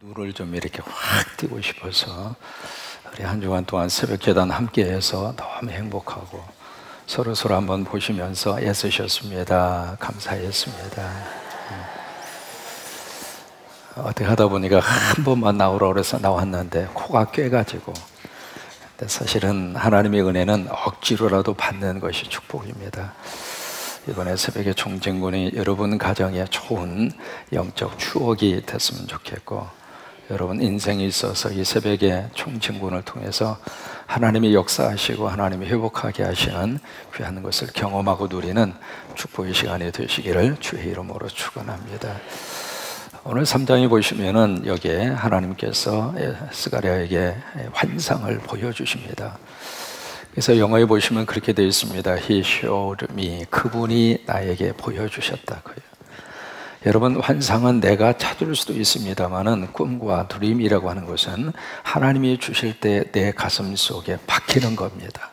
눈을 좀 이렇게 확 띄고 싶어서 우리 한 주간 동안 새벽 제단 함께해서 너무 행복하고 서로 한번 보시면서 애쓰셨습니다. 감사했습니다. 어떻게 하다 보니까 한 번만 나오라고 그래서 나왔는데 코가 꿰가지고, 근데 사실은 하나님의 은혜는 억지로라도 받는 것이 축복입니다. 이번에 새벽의 총진군이 여러분 가정에 좋은 영적 추억이 됐으면 좋겠고, 여러분 인생에 있어서 이 새벽의 총진군을 통해서 하나님이 역사하시고 하나님이 회복하게 하시는 귀한 것을 경험하고 누리는 축복의 시간이 되시기를 주의 이름으로 축원합니다. 오늘 3장에 보시면은 여기에 하나님께서 스가랴에게 환상을 보여주십니다. 그래서 영어에 보시면 그렇게 되어 있습니다. He showed me. 그분이 나에게 보여주셨다고요. 여러분, 환상은 내가 찾을 수도 있습니다만은 꿈과 드림이라고 하는 것은 하나님이 주실 때 내 가슴 속에 박히는 겁니다.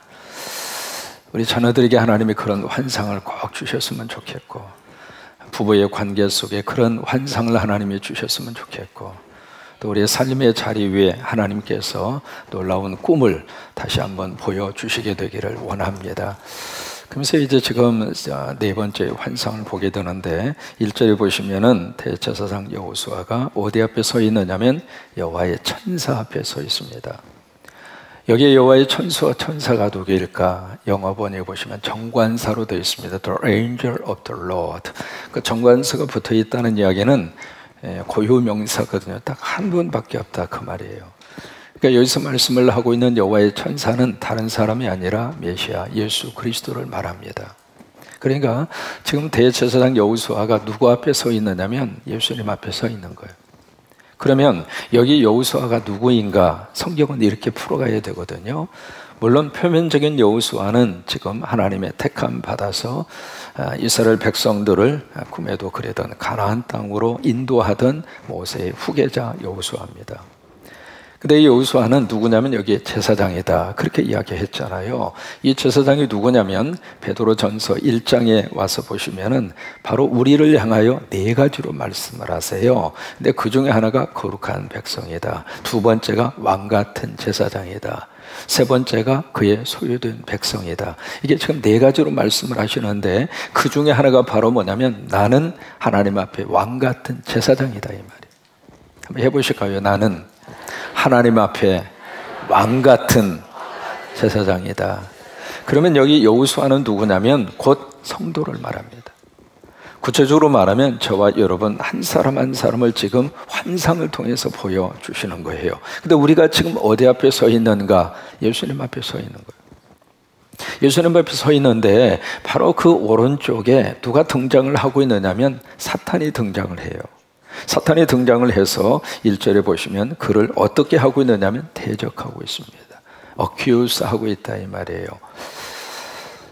우리 자녀들에게 하나님이 그런 환상을 꼭 주셨으면 좋겠고, 부부의 관계 속에 그런 환상을 하나님이 주셨으면 좋겠고, 또 우리의 삶의 자리 위에 하나님께서 놀라운 꿈을 다시 한번 보여주시게 되기를 원합니다. 그러면서 이제 지금 네 번째 환상을 보게 되는데, 1절에 보시면은 대제사장 여호수아가 어디 앞에 서 있느냐면 여호와의 천사 앞에 서 있습니다. 여기에 여호와의 천사가 누구일까? 영어 번역에 보시면 정관사로 되어 있습니다. The angel of the Lord. 그 정관사가 붙어 있다는 이야기는 고유명사거든요. 딱 한 분밖에 없다 그 말이에요. 그러니까 여기서 말씀을 하고 있는 여호와의 천사는 다른 사람이 아니라 메시아 예수 그리스도를 말합니다. 그러니까 지금 대제사장 여호수아가 누구 앞에 서 있느냐면 예수님 앞에 서 있는 거예요. 그러면 여기 여호수아가 누구인가? 성경은 이렇게 풀어가야 되거든요. 물론 표면적인 여호수아는 지금 하나님의 택함 받아서 이스라엘 백성들을 꿈에도 그리던 가나안 땅으로 인도하던 모세의 후계자 여호수아입니다. 근데 이 여호수아는 누구냐면 여기 제사장이다 그렇게 이야기했잖아요. 이 제사장이 누구냐면 베드로전서 1장에 와서 보시면은 바로 우리를 향하여 네 가지로 말씀을 하세요. 근데 그 중에 하나가 거룩한 백성이다. 두 번째가 왕 같은 제사장이다. 세 번째가 그의 소유된 백성이다. 이게 지금 네 가지로 말씀을 하시는데, 그 중에 하나가 바로 뭐냐면 나는 하나님 앞에 왕 같은 제사장이다 이 말이에요. 한번 해보실까요? 나는 하나님 앞에 왕 같은 제사장이다. 그러면 여기 여호수아는 누구냐면 곧 성도를 말합니다. 구체적으로 말하면 저와 여러분 한 사람 한 사람을 지금 환상을 통해서 보여주시는 거예요. 근데 우리가 지금 어디 앞에 서 있는가? 예수님 앞에 서 있는 거예요. 예수님 앞에 서 있는데 바로 그 오른쪽에 누가 등장을 하고 있느냐면 사탄이 등장을 해요. 사탄이 등장을 해서 1절에 보시면 그를 어떻게 하고 있느냐면 대적하고 있습니다. accuse 하고 있다 이 말이에요.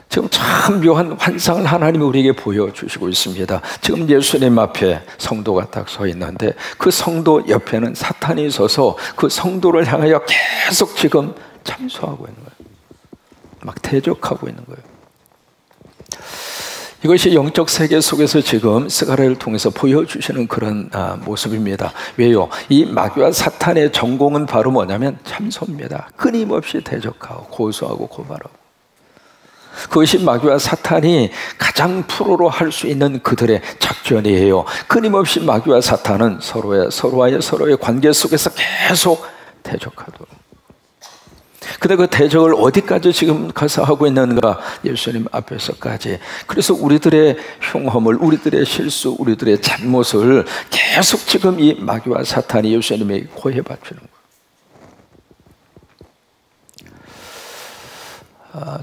지금 참 묘한 환상을 하나님이 우리에게 보여주시고 있습니다. 지금 예수님 앞에 성도가 딱 서 있는데 그 성도 옆에는 사탄이 서서 그 성도를 향하여 계속 지금 참소하고 있는 거예요. 막 대적하고 있는 거예요. 이것이 영적 세계 속에서 지금 스가랴를 통해서 보여주시는 그런 모습입니다. 왜요? 이 마귀와 사탄의 전공은 바로 뭐냐면 참소입니다. 끊임없이 대적하고 고소하고 고발하고. 그것이 마귀와 사탄이 가장 프로로 할 수 있는 그들의 작전이에요. 끊임없이 마귀와 사탄은 서로의 관계 속에서 계속 대적하도록. 근데 그 대적을 어디까지 지금 가서 하고 있는가? 예수님 앞에서까지. 그래서 우리들의 흉험을, 우리들의 실수, 우리들의 잘못을 계속 지금 이 마귀와 사탄이 예수님에게 고해 바치는 거예요.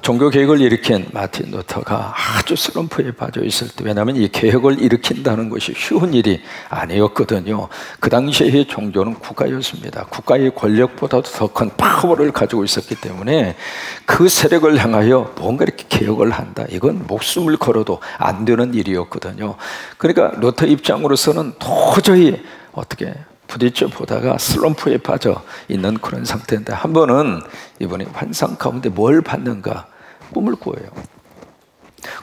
종교 개혁을 일으킨 마틴 루터가 아주 슬럼프에 빠져 있을 때, 왜냐하면 이 개혁을 일으킨다는 것이 쉬운 일이 아니었거든요. 그 당시의 종교는 국가였습니다. 국가의 권력보다도 더 큰 파워를 가지고 있었기 때문에 그 세력을 향하여 뭔가 이렇게 개혁을 한다, 이건 목숨을 걸어도 안 되는 일이었거든요. 그러니까 루터 입장으로서는 도저히 어떻게 부딪혀 보다가 슬럼프에 빠져 있는 그런 상태인데, 한 번은 이번에 환상 가운데 뭘 봤는가? 꿈을 꾸어요.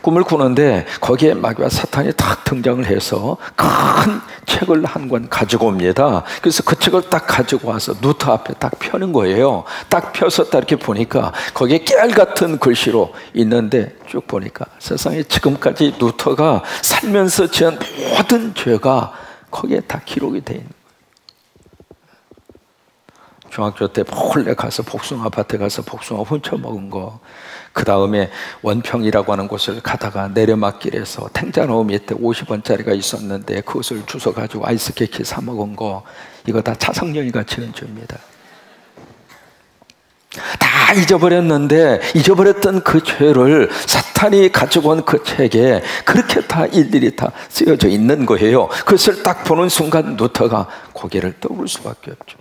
꿈을 꾸는데 거기에 마귀와 사탄이 딱 등장을 해서 큰 책을 한 권 가지고 옵니다. 그래서 그 책을 딱 가지고 와서 누터 앞에 딱 펴는 거예요. 딱 펴서 딱 이렇게 보니까 거기에 깨알 같은 글씨로 있는데 쭉 보니까 세상에 지금까지 누터가 살면서 지은 모든 죄가 거기에 다 기록이 돼 있는 거예요. 중학교 때 몰래 가서 복숭아 밭에 가서 복숭아 훔쳐 먹은 거, 그 다음에 원평이라고 하는 곳을 가다가 내려막길에서 탱자나무 밑에 50원짜리가 있었는데 그것을 주워가지고 아이스케이크 사 먹은 거, 이거 다 차성령이가 지은 죄입니다. 다 잊어버렸는데 잊어버렸던 그 죄를 사탄이 가지고 온 그 책에 그렇게 다 일일이 다 쓰여져 있는 거예요. 그것을 딱 보는 순간 누터가 고개를 떠올 수밖에 없죠.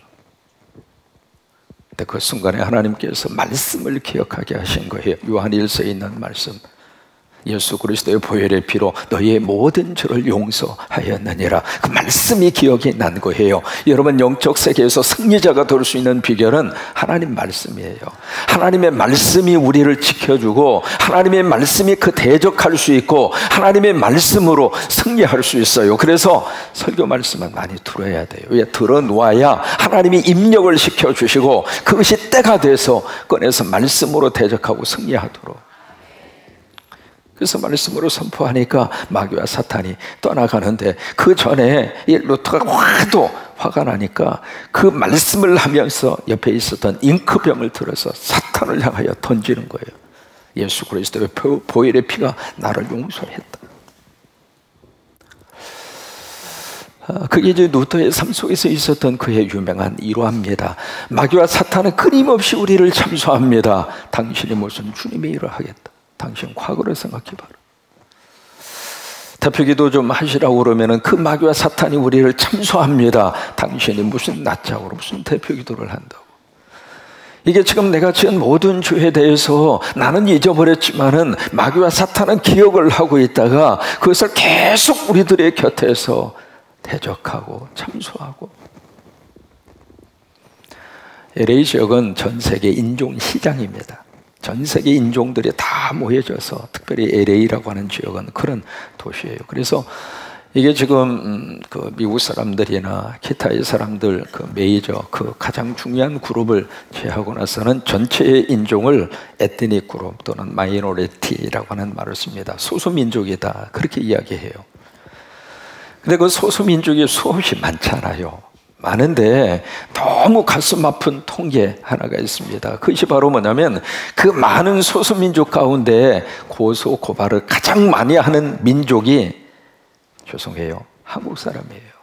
근데 그 순간에 하나님께서 말씀을 기억하게 하신 거예요. 요한일서에 있는 말씀, 예수 그리스도의 보혈의 피로 너희의 모든 죄를 용서하였느니라. 그 말씀이 기억이 난 거예요. 여러분, 영적 세계에서 승리자가 될 수 있는 비결은 하나님 말씀이에요. 하나님의 말씀이 우리를 지켜주고 하나님의 말씀이 그 대적할 수 있고 하나님의 말씀으로 승리할 수 있어요. 그래서 설교 말씀은 많이 들어야 돼요. 왜? 들어놓아야 하나님이 입력을 시켜주시고 그것이 때가 돼서 꺼내서 말씀으로 대적하고 승리하도록. 그래서 말씀으로 선포하니까 마귀와 사탄이 떠나가는데, 그 전에 이 루터가 화도 화가 나니까 그 말씀을 하면서 옆에 있었던 잉크병을 들어서 사탄을 향하여 던지는 거예요. 예수 그리스도의 보혈의 피가 나를 용서했다. 그게 이제 루터의 삶 속에서 있었던 그의 유명한 일화입니다. 마귀와 사탄은 끊임없이 우리를 참소합니다. 당신이 무슨 주님의 일을 하겠다. 당신 과거를 생각해봐라. 대표기도 좀 하시라고 그러면은 그 마귀와 사탄이 우리를 참소합니다. 당신이 무슨 낯짝으로 무슨 대표기도를 한다고. 이게 지금 내가 지은 모든 죄에 대해서 나는 잊어버렸지만은 마귀와 사탄은 기억을 하고 있다가 그것을 계속 우리들의 곁에서 대적하고 참소하고. LA 지역은 전 세계 인종 시장입니다. 전 세계 인종들이 다 모여져서, 특별히 LA라고 하는 지역은 그런 도시예요. 그래서 이게 지금 그 미국 사람들이나 기타의 사람들 그 메이저 그 가장 중요한 그룹을 제하고 나서는 전체의 인종을 에트닉 그룹 또는 마이너리티라고 하는 말을 씁니다. 소수민족이다, 그렇게 이야기해요. 근데 그 소수민족이 수없이 많잖아요. 많은데 너무 가슴 아픈 통계 하나가 있습니다. 그것이 바로 뭐냐면 그 많은 소수민족 가운데 고소 고발을 가장 많이 하는 민족이, 죄송해요, 한국 사람이에요.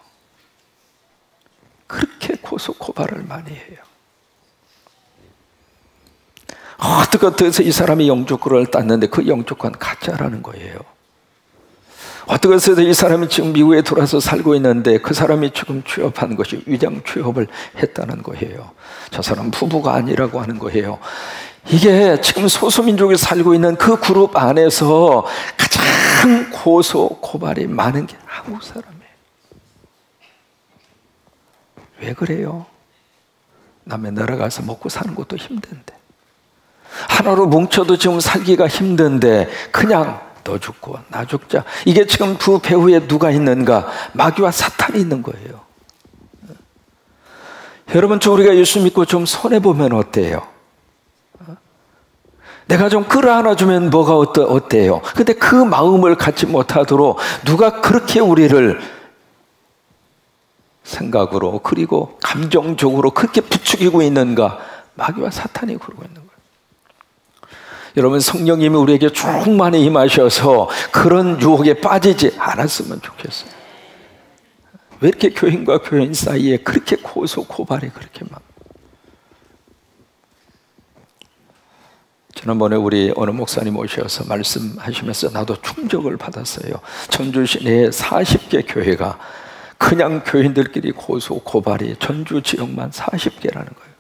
그렇게 고소 고발을 많이 해요. 어떻게 해서 이 사람이 영주권을 땄는데 그 영주권 가짜라는 거예요. 어떻게 해서 이 사람이 지금 미국에 돌아서 살고 있는데 그 사람이 지금 취업한 것이 위장 취업을 했다는 거예요. 저 사람 부부가 아니라고 하는 거예요. 이게 지금 소수민족이 살고 있는 그 그룹 안에서 가장 고소 고발이 많은 게 한국 사람이에요. 왜 그래요? 남의 나라 가서 먹고 사는 것도 힘든데, 하나로 뭉쳐도 지금 살기가 힘든데 그냥 너 죽고 나 죽자. 이게 지금 두 배후에 누가 있는가? 마귀와 사탄이 있는 거예요. 여러분, 우리가 예수 믿고 좀 손해보면 어때요? 내가 좀 끌어안아주면 뭐가 어때요? 근데 그 마음을 갖지 못하도록 누가 그렇게 우리를 생각으로 그리고 감정적으로 그렇게 부추기고 있는가? 마귀와 사탄이 그러고 있는 거예요. 여러분, 성령님이 우리에게 충만히 임하셔서 그런 유혹에 빠지지 않았으면 좋겠어요. 왜 이렇게 교인과 교인 사이에 그렇게 고소 고발이 그렇게 많아요? 지난번에 우리 어느 목사님 오셔서 말씀하시면서 나도 충격을 받았어요. 전주 시내에 40개 교회가 그냥 교인들끼리 고소 고발이 전주 지역만 40개라는 거예요.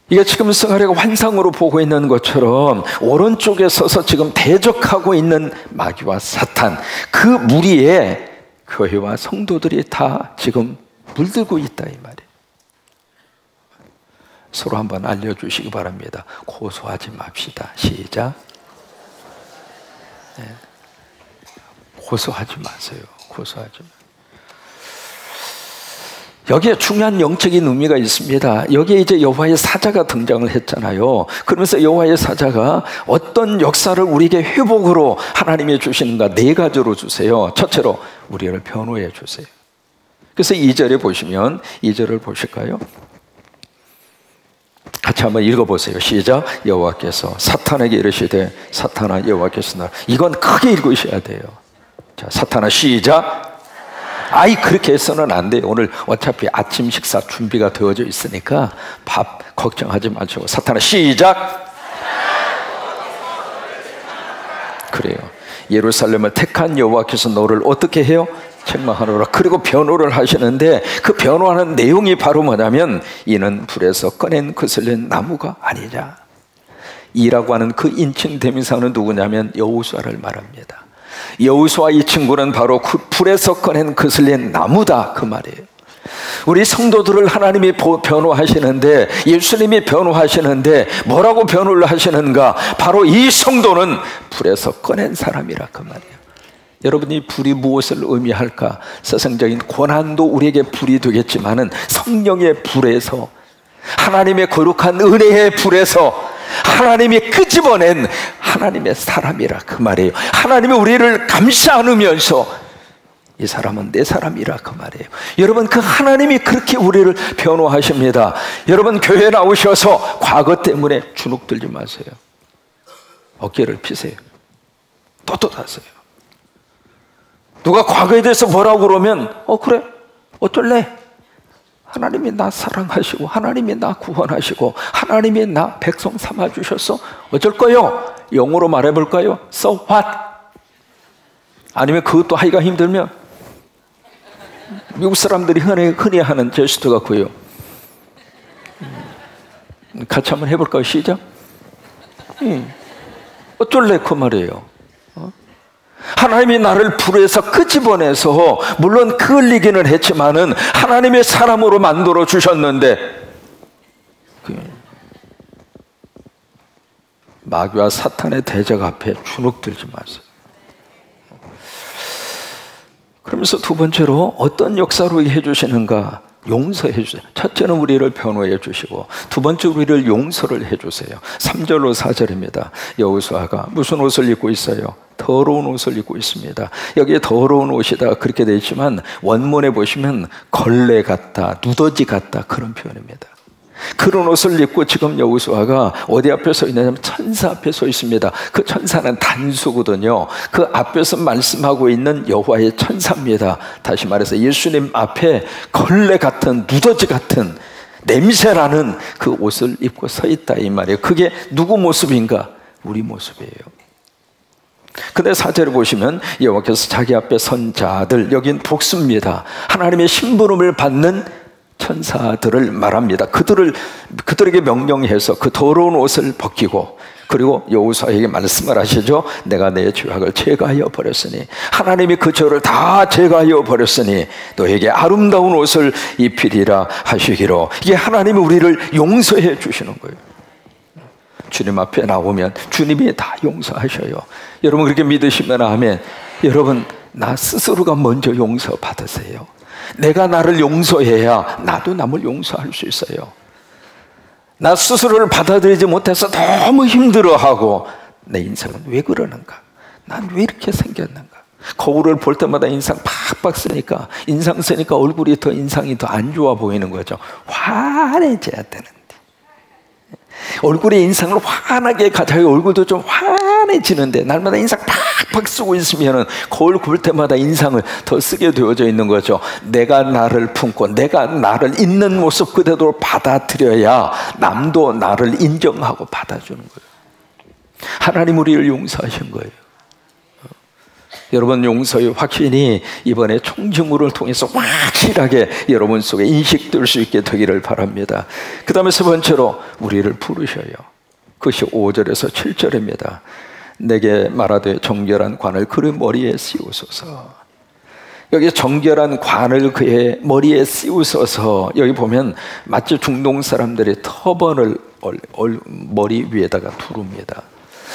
이게 지금 승하리가 환상으로 보고 있는 것처럼 오른쪽에 서서 지금 대적하고 있는 마귀와 사탄, 그 무리에 교회와 성도들이 다 지금 물들고 있다, 이 말이에요. 서로 한번 알려주시기 바랍니다. 고소하지 맙시다. 시작. 고소하지 마세요. 고소하지 마세요. 여기에 중요한 영적인 의미가 있습니다. 여기에 이제 여호와의 사자가 등장을 했잖아요. 그러면서 여호와의 사자가 어떤 역사를 우리에게 회복으로 하나님이 주시는가 네 가지로 주세요. 첫째로 우리를 변호해 주세요. 그래서 2절에 보시면 2절을 보실까요? 같이 한번 읽어보세요. 시작. 여호와께서 사탄에게 이르시되 사탄아 여호와께서 나 이건 크게 읽으셔야 돼요. 자, 사탄아 시작. 아이 그렇게 해서는 안 돼요. 오늘 어차피 아침 식사 준비가 되어져 있으니까 밥 걱정하지 마시고 사탄아 시작. 그래요. 예루살렘을 택한 여호와께서 너를 어떻게 해요? 책망하노라. 그리고 변호를 하시는데 그 변호하는 내용이 바로 뭐냐면 이는 불에서 꺼낸 거슬린 나무가 아니냐. 이라고 하는 그 인칭 대명사는 누구냐면 여호수아를 말합니다. 여호수아 이 친구는 바로 그 불에서 꺼낸 거슬린 나무다 그 말이에요. 우리 성도들을 하나님이 변호하시는데 예수님이 변호하시는데 뭐라고 변호를 하시는가? 바로 이 성도는 불에서 꺼낸 사람이라 그 말이에요. 여러분이 불이 무엇을 의미할까? 세상적인 고난도 우리에게 불이 되겠지만은 성령의 불에서 하나님의 거룩한 은혜의 불에서 하나님이 끄집어낸 하나님의 사람이라 그 말이에요. 하나님이 우리를 감싸 안으면서 이 사람은 내 사람이라 그 말이에요. 여러분 그 하나님이 그렇게 우리를 변호하십니다. 여러분 교회 나오셔서 과거 때문에 주눅들지 마세요. 어깨를 피세요. 떳떳하세요. 누가 과거에 대해서 뭐라고 그러면 그래 어쩔래? 하나님이 나 사랑하시고 하나님이 나 구원하시고 하나님이 나 백성 삼아주셨어. 어쩔 거요? 영어로 말해볼까요? So what? 아니면 그것도 하기가 힘들면 미국 사람들이 흔히 하는 제스처가 그거예요. 같이 한번 해볼까요? 시작. 어쩔래 그 말이에요. 하나님이 나를 불에서 끄집어내서 물론 끌리기는 했지만은 하나님의 사람으로 만들어 주셨는데 마귀와 사탄의 대적 앞에 주눅들지 마세요. 그러면서 두 번째로 어떤 역사로 해주시는가? 용서해 주세요. 첫째는 우리를 변호해 주시고 두 번째 우리를 용서를 해 주세요. 3절로 4절입니다. 여호수아가 무슨 옷을 입고 있어요? 더러운 옷을 입고 있습니다. 여기에 더러운 옷이다 그렇게 되어 있지만 원문에 보시면 걸레 같다, 누더지 같다 그런 표현입니다. 그런 옷을 입고 지금 여호수아가 어디 앞에 서 있냐면 천사 앞에 서 있습니다. 그 천사는 단수거든요. 그 앞에서 말씀하고 있는 여호와의 천사입니다. 다시 말해서 예수님 앞에 걸레 같은 누더지 같은 냄새나는 그 옷을 입고 서 있다 이 말이에요. 그게 누구 모습인가? 우리 모습이에요. 근데 4절을 보시면 여호와께서 자기 앞에 선 자들, 여긴 복수입니다. 하나님의 심부름을 받는 천사들을 말합니다. 그들에게 명령해서 그 더러운 옷을 벗기고 그리고 여호수아에게 말씀을 하시죠. 내가 내 죄악을 제거하여 버렸으니 하나님이 그 죄를 다 제거하여 버렸으니 너에게 아름다운 옷을 입히리라 하시기로. 이게 하나님이 우리를 용서해 주시는 거예요. 주님 앞에 나오면 주님이 다 용서하셔요. 여러분 그렇게 믿으시면 아멘. 여러분 나 스스로가 먼저 용서 받으세요. 내가 나를 용서해야 나도 남을 용서할 수 있어요. 나 스스로를 받아들이지 못해서 너무 힘들어하고 내 인생은 왜 그러는가? 난 왜 이렇게 생겼는가? 거울을 볼 때마다 인상 팍팍 쓰니까 인상 쓰니까 얼굴이 더 인상이 더 안 좋아 보이는 거죠. 환해져야 되는데 얼굴의 인상을 환하게 가져야 얼굴도 좀 환해지는데 날마다 인상 팍팍 쓰고 있으면 거울 볼 때마다 인상을 더 쓰게 되어져 있는 거죠. 내가 나를 품고 내가 나를 있는 모습 그대로 받아들여야 남도 나를 인정하고 받아주는 거예요. 하나님 우리를 용서하신 거예요. 여러분 용서의 확신이 이번에 총증후를 통해서 확실하게 여러분 속에 인식될 수 있게 되기를 바랍니다. 그 다음에 세 번째로 우리를 부르셔요. 그것이 5절에서 7절입니다. 내게 말하되 정결한 관을 그의 머리에 씌우소서. 여기 정결한 관을 그의 머리에 씌우소서. 여기 보면 마치 중동 사람들이 터번을 머리 위에다가 두릅니다.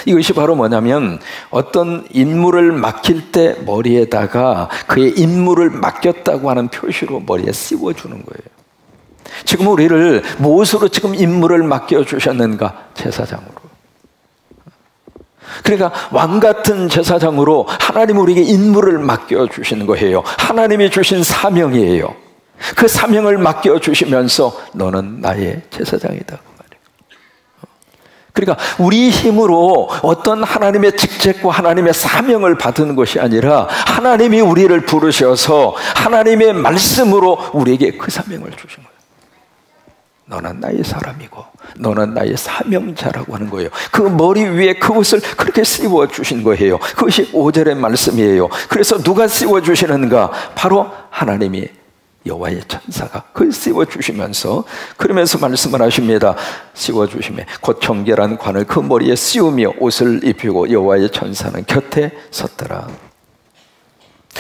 이것이 바로 뭐냐면 어떤 임무를 맡길 때 머리에다가 그의 임무를 맡겼다고 하는 표시로 머리에 씌워주는 거예요. 지금 우리를 무엇으로 지금 임무를 맡겨주셨는가? 제사장으로. 그러니까 왕같은 제사장으로 하나님 우리에게 임무를 맡겨주시는 거예요. 하나님이 주신 사명이에요. 그 사명을 맡겨주시면서 너는 나의 제사장이다. 그러니까 우리 힘으로 어떤 하나님의 직책과 하나님의 사명을 받은 것이 아니라 하나님이 우리를 부르셔서 하나님의 말씀으로 우리에게 그 사명을 주신 거예요. 너는 나의 사람이고 너는 나의 사명자라고 하는 거예요. 그 머리 위에 그것을 그렇게 씌워주신 거예요. 그것이 5절의 말씀이에요. 그래서 누가 씌워주시는가? 바로 하나님이 여호와의 천사가 그걸 씌워주시면서 그러면서 말씀을 하십니다. 씌워주시며 곧 정결한 관을 그 머리에 씌우며 옷을 입히고 여호와의 천사는 곁에 섰더라.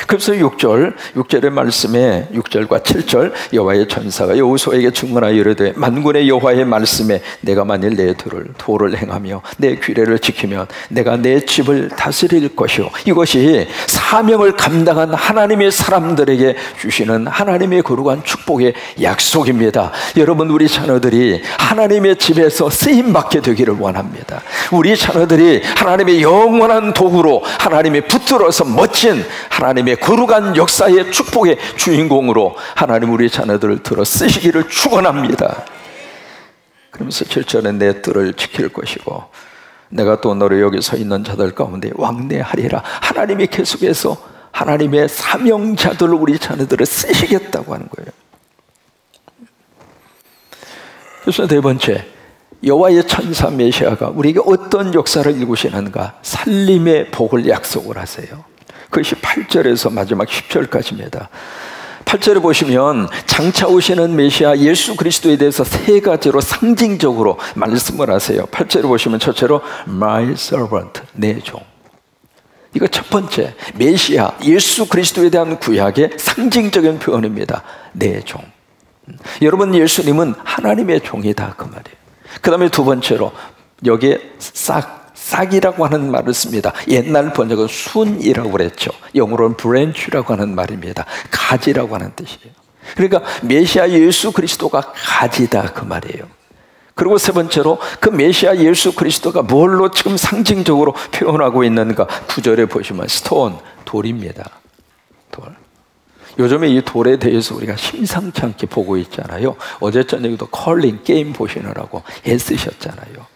그래서 6절의 말씀에 6절과 7절 여호와의 천사가 여호수아에게 증언하여 이르되 만군의 여호와의 말씀에 내가 만일 내 도를 행하며 내 규례를 지키면 내가 내 집을 다스릴 것이요. 이것이 사명을 감당한 하나님의 사람들에게 주시는 하나님의 거룩한 축복의 약속입니다. 여러분, 우리 자녀들이 하나님의 집에서 쓰임받게 되기를 원합니다. 우리 자녀들이 하나님의 영원한 도구로 하나님의 붙들어서 멋진 하나님의 거룩한 역사의 축복의 주인공으로 하나님 우리 자녀들을 들어 쓰시기를 축원합니다. 그러면서 7절에 내 뜰을 지킬 것이고 내가 또 너를 여기 서 있는 자들 가운데 왕래하리라. 하나님이 계속해서 하나님의 사명자들로 우리 자녀들을 쓰시겠다고 하는 거예요. 그래서 네 번째, 여호와의 천사 메시아가 우리에게 어떤 역사를 이루시는가? 살림의 복을 약속을 하세요. 그것이 8절에서 마지막 10절까지입니다. 8절에 보시면 장차 오시는 메시아 예수 그리스도에 대해서 세 가지로 상징적으로 말씀을 하세요. 8절에 보시면 첫째로 My servant, 내 종. 이거 첫 번째, 메시아 예수 그리스도에 대한 구약의 상징적인 표현입니다. 내 종. 여러분, 예수님은 하나님의 종이다, 그 말이에요. 그 다음에 두 번째로 여기에 싹이라고 하는 말을 씁니다. 옛날 번역은 순이라고 그랬죠. 영어로는 branch라고 하는 말입니다. 가지라고 하는 뜻이에요. 그러니까 메시아 예수 그리스도가 가지다, 그 말이에요. 그리고 세 번째로 그 메시아 예수 그리스도가 뭘로 지금 상징적으로 표현하고 있는가? 9절에 보시면 스톤, 돌입니다. 돌. 요즘에 이 돌에 대해서 우리가 심상치 않게 보고 있잖아요. 어제 저녁에도 컬링 게임 보시느라고 애쓰셨잖아요.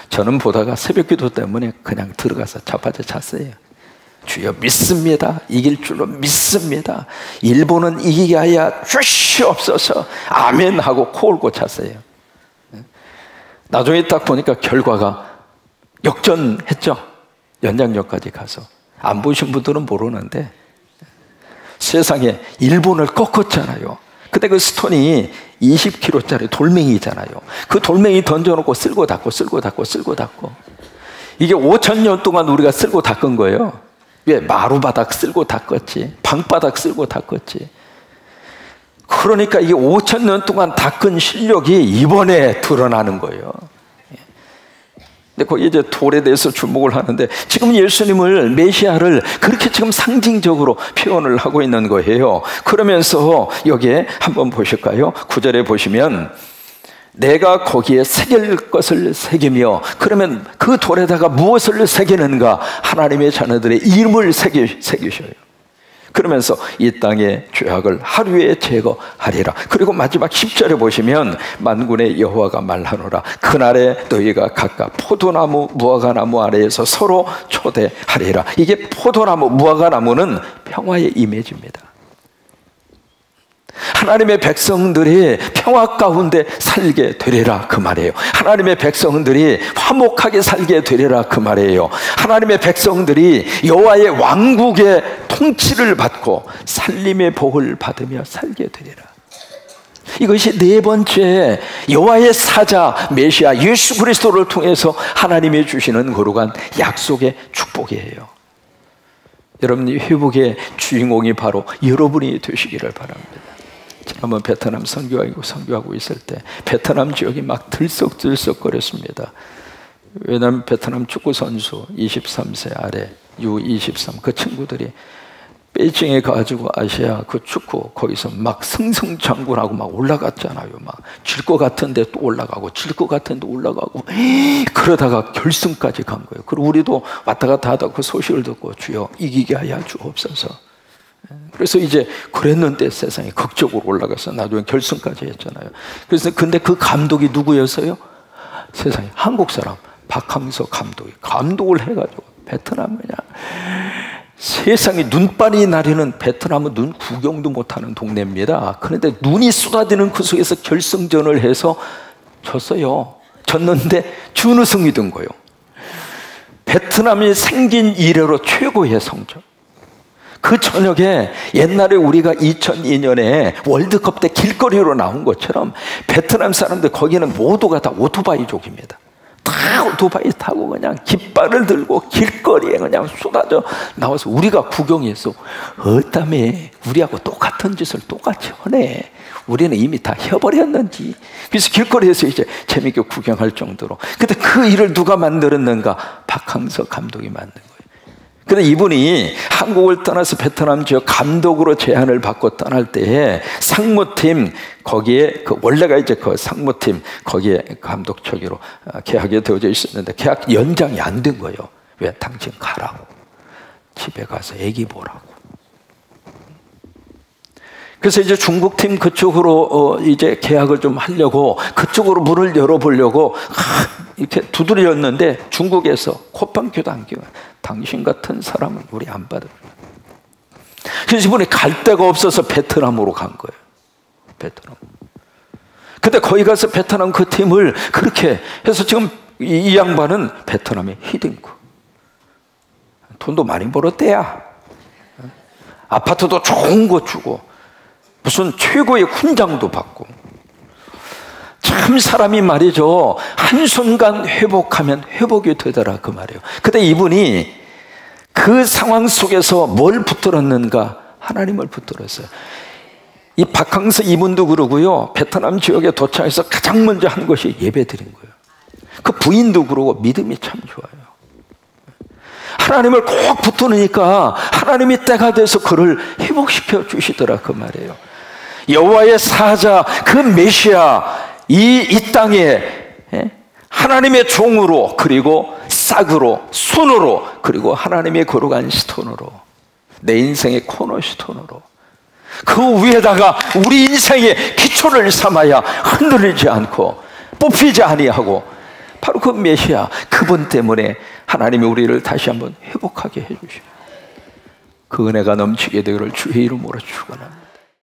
저는 보다가 새벽기도 때문에 그냥 들어가서 자빠져 잤어요. 주여 믿습니다. 이길 줄로 믿습니다. 일본은 이기게 하여 주시옵소서. 아멘 하고 코 올고 잤어요. 나중에 딱 보니까 결과가 역전했죠. 연장전까지 가서. 안 보신 분들은 모르는데 세상에 일본을 꺾었잖아요. 그때 그 스톤이 20kg짜리 돌멩이잖아요. 그 돌멩이 던져놓고 쓸고 닦고 이게 5,000년 동안 우리가 쓸고 닦은 거예요. 왜? 마루바닥 쓸고 닦았지, 방바닥 쓸고 닦았지. 그러니까 이게 5,000년 동안 닦은 실력이 이번에 드러나는 거예요. 근데 거기 이제 돌에 대해서 주목을 하는데 지금 예수님을, 메시아를 그렇게 지금 상징적으로 표현을 하고 있는 거예요. 그러면서 여기에 한번 보실까요? 9절에 보시면 내가 거기에 새길 것을 새기며, 그러면 그 돌에다가 무엇을 새기는가? 하나님의 자녀들의 이름을 새기셔요. 그러면서 이 땅의 죄악을 하루에 제거하리라. 그리고 마지막 10절에 보시면 만군의 여호와가 말하노라. 그날에 너희가 각각 포도나무 무화과나무 아래에서 서로 초대하리라. 이게 포도나무 무화과나무는 평화의 이미지입니다. 하나님의 백성들이 평화 가운데 살게 되리라, 그 말이에요. 하나님의 백성들이 화목하게 살게 되리라, 그 말이에요. 하나님의 백성들이 여호와의 왕국의 통치를 받고 살림의 복을 받으며 살게 되리라. 이것이 네 번째, 여호와의 사자 메시아 예수 그리스도를 통해서 하나님이 주시는 거룩한 약속의 축복이에요. 여러분이 회복의 주인공이 바로 여러분이 되시기를 바랍니다. 지난번 베트남 선교하고 있을 때 베트남 지역이 막 들썩들썩거렸습니다. 왜냐하면 베트남 축구 선수 23세 아래 U23 그 친구들이 베이징에 가가지고 아시아 그 축구 거기서 막 승승장구하고 막 올라갔잖아요. 막 질 것 같은데 또 올라가고 질 것 같은데 올라가고 그러다가 결승까지 간 거예요. 그리고 우리도 왔다 갔다 하다 그 소식을 듣고 주여 이기게 하여 주옵소서. 그래서 이제 그랬는데 세상에 극적으로 올라가서 나중에 결승까지 했잖아요. 그래서 근데 그 감독이 누구였어요? 세상에 한국 사람 박항서 감독이 감독을 해가지고 베트남 그냥 세상에 눈발이 나리는 베트남은 눈 구경도 못하는 동네입니다. 그런데 눈이 쏟아지는 그 속에서 결승전을 해서 졌어요. 졌는데 준우승이 된 거예요. 베트남이 생긴 이래로 최고의 성적. 그 저녁에 옛날에 우리가 2002년에 월드컵 때 길거리로 나온 것처럼 베트남 사람들 거기는 모두가 다 오토바이족입니다. 다 오토바이 타고 그냥 깃발을 들고 길거리에 그냥 쏟아져 나와서 우리가 구경해서 어땀에 우리하고 똑같은 짓을 똑같이 하네. 우리는 이미 다 해버렸는지. 그래서 길거리에서 이제 재밌게 구경할 정도로. 근데 그 일을 누가 만들었는가? 박항서 감독이 만든 거예요. 근데 이분이 한국을 떠나서 베트남 지역 감독으로 제안을 받고 떠날 때에 상무팀 거기에 원래가 이제 그 상무팀 거기에 감독 초기로 계약이 되어져 있었는데 계약 연장이 안 된 거예요. 왜? 당신 가라고. 집에 가서 애기 보라고. 그래서 이제 중국팀 그쪽으로 이제 계약을 좀 하려고 그쪽으로 문을 열어보려고 이렇게 두드렸는데 중국에서 콧방귀도 안 뀌어요. 당신 같은 사람은 우리 안 받아요. 그래서 이번에 갈 데가 없어서 베트남으로 간 거예요. 베트남. 근데 거기 가서 베트남 그 팀을 그렇게 해서 지금 이 양반은 베트남의 히딩크. 돈도 많이 벌었대야. 아파트도 좋은 거 주고 무슨 최고의 훈장도 받고. 참 사람이 말이죠. 한순간 회복하면 회복이 되더라 그 말이에요. 근데 이분이 그 상황 속에서 뭘 붙들었는가? 하나님을 붙들었어요. 이 박항서 이분도 그러고요. 베트남 지역에 도착해서 가장 먼저 한 것이 예배 드린 거예요. 그 부인도 그러고 믿음이 참 좋아요. 하나님을 꼭 붙드니까 하나님이 때가 돼서 그를 회복시켜 주시더라 그 말이에요. 여호와의 사자 그 메시아 이 땅에 하나님의 종으로 그리고 싹으로 순으로 그리고 하나님의 거룩한 스톤으로 내 인생의 코너스톤으로 그 위에다가 우리 인생의 기초를 삼아야 흔들리지 않고 뽑히지 아니하고 바로 그 메시아 그분 때문에 하나님이 우리를 다시 한번 회복하게 해주시고 그 은혜가 넘치게 되기를 주의 이름으로 축원합니다.